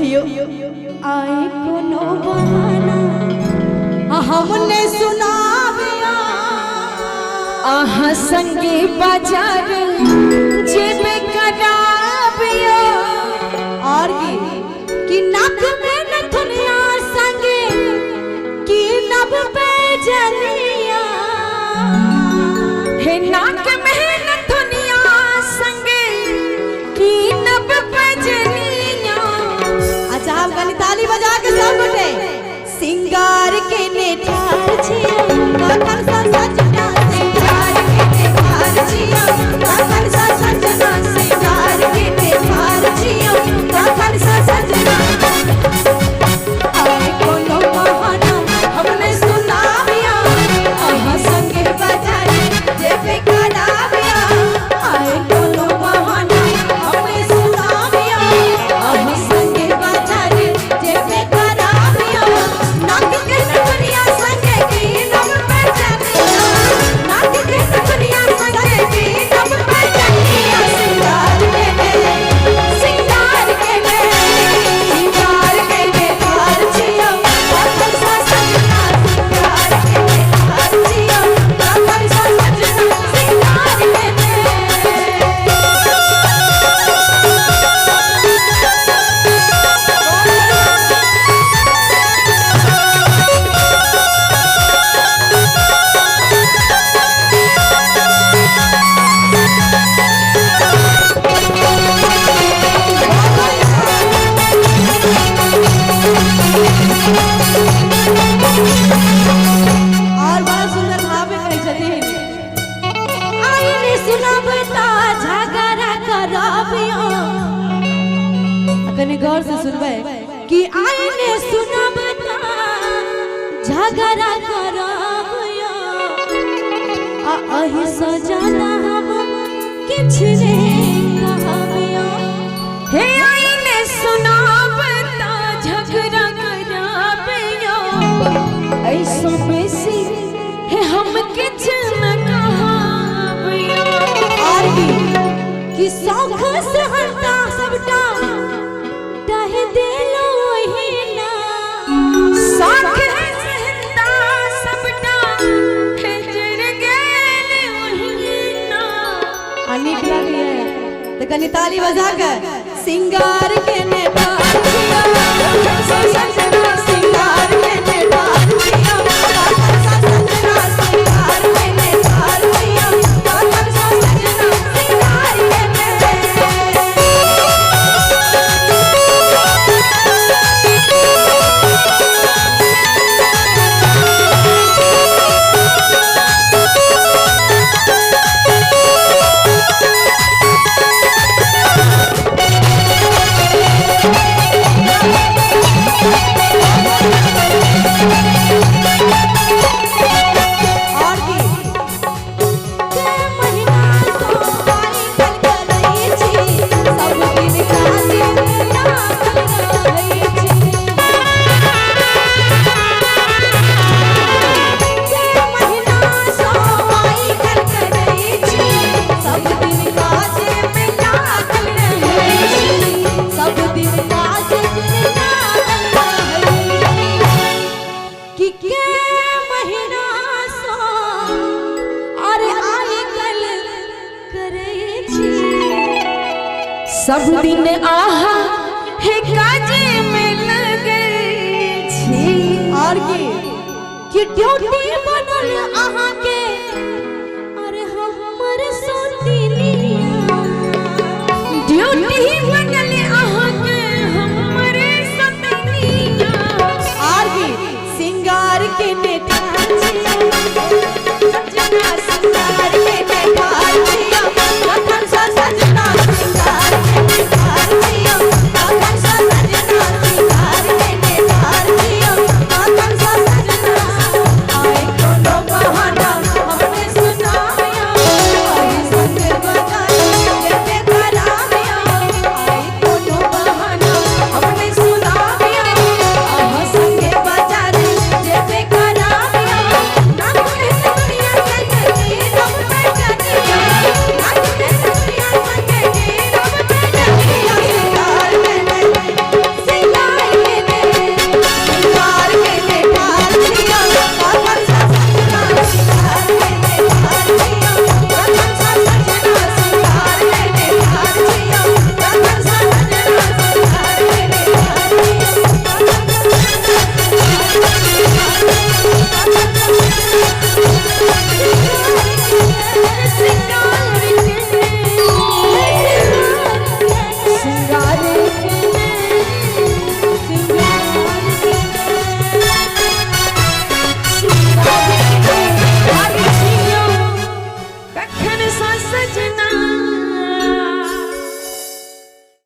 आए कोनो बहाना हमने सुनाविया आहा संगे बाजार जेबे कराबिया और की नाक में नथुनिया संगे की नब पे जलिया हे नाक में नथुनिया संगे की नब पे जलिया। अच्छा आप गली ताली बजा के सब उठे सिंगार के नेठार छिया काकर सा सजना सिंगार के नेठार छिया काकर सा सजना सिंगार के नेठार छिया काकर सा सजना। आए कोनो बहाना हमने सुनाविया आहा संगे बाजार जेबे कराविया आए कोनो बहाना हमने सुनाविया आहा संगे बाजार जेबे कराविया नाक के नथुनिया संगे की नब पे जलिया नाक के नथुनिया संगे की नब पे जलिया सिंगार के नेठार छिया काकर सा सजना सिंगार के नेठार छिया काकर सा सजना सिंगार के और बड़ा सुंदर भाव में कहे छथिन आईने सुनबता झगड़ा कराबिया कने गौर से सुनबे कि आईने सुनबता झगड़ा कराबिया आ अहि सजना हम किछ ने कहबिया हे आईने सुनबता झगड़ा कराबिया ऐसो बेसी है हम किछ न कहाबिया और कि शौक से हटा सबटा कह देलो वही ना शौक से हटा सबटा जर गेल वही ना अनिक लगी है तो कनी ताली बजा कर सिंगार के नेठार छिया सा सजना सिंगार के नेठार छिया काकर सा सजना सिंगार के नेठार छिया काकर सा सजना सिंगार के सब दिन आहा हे काजे में लगे छी और की ड्यूटी बनल आहा के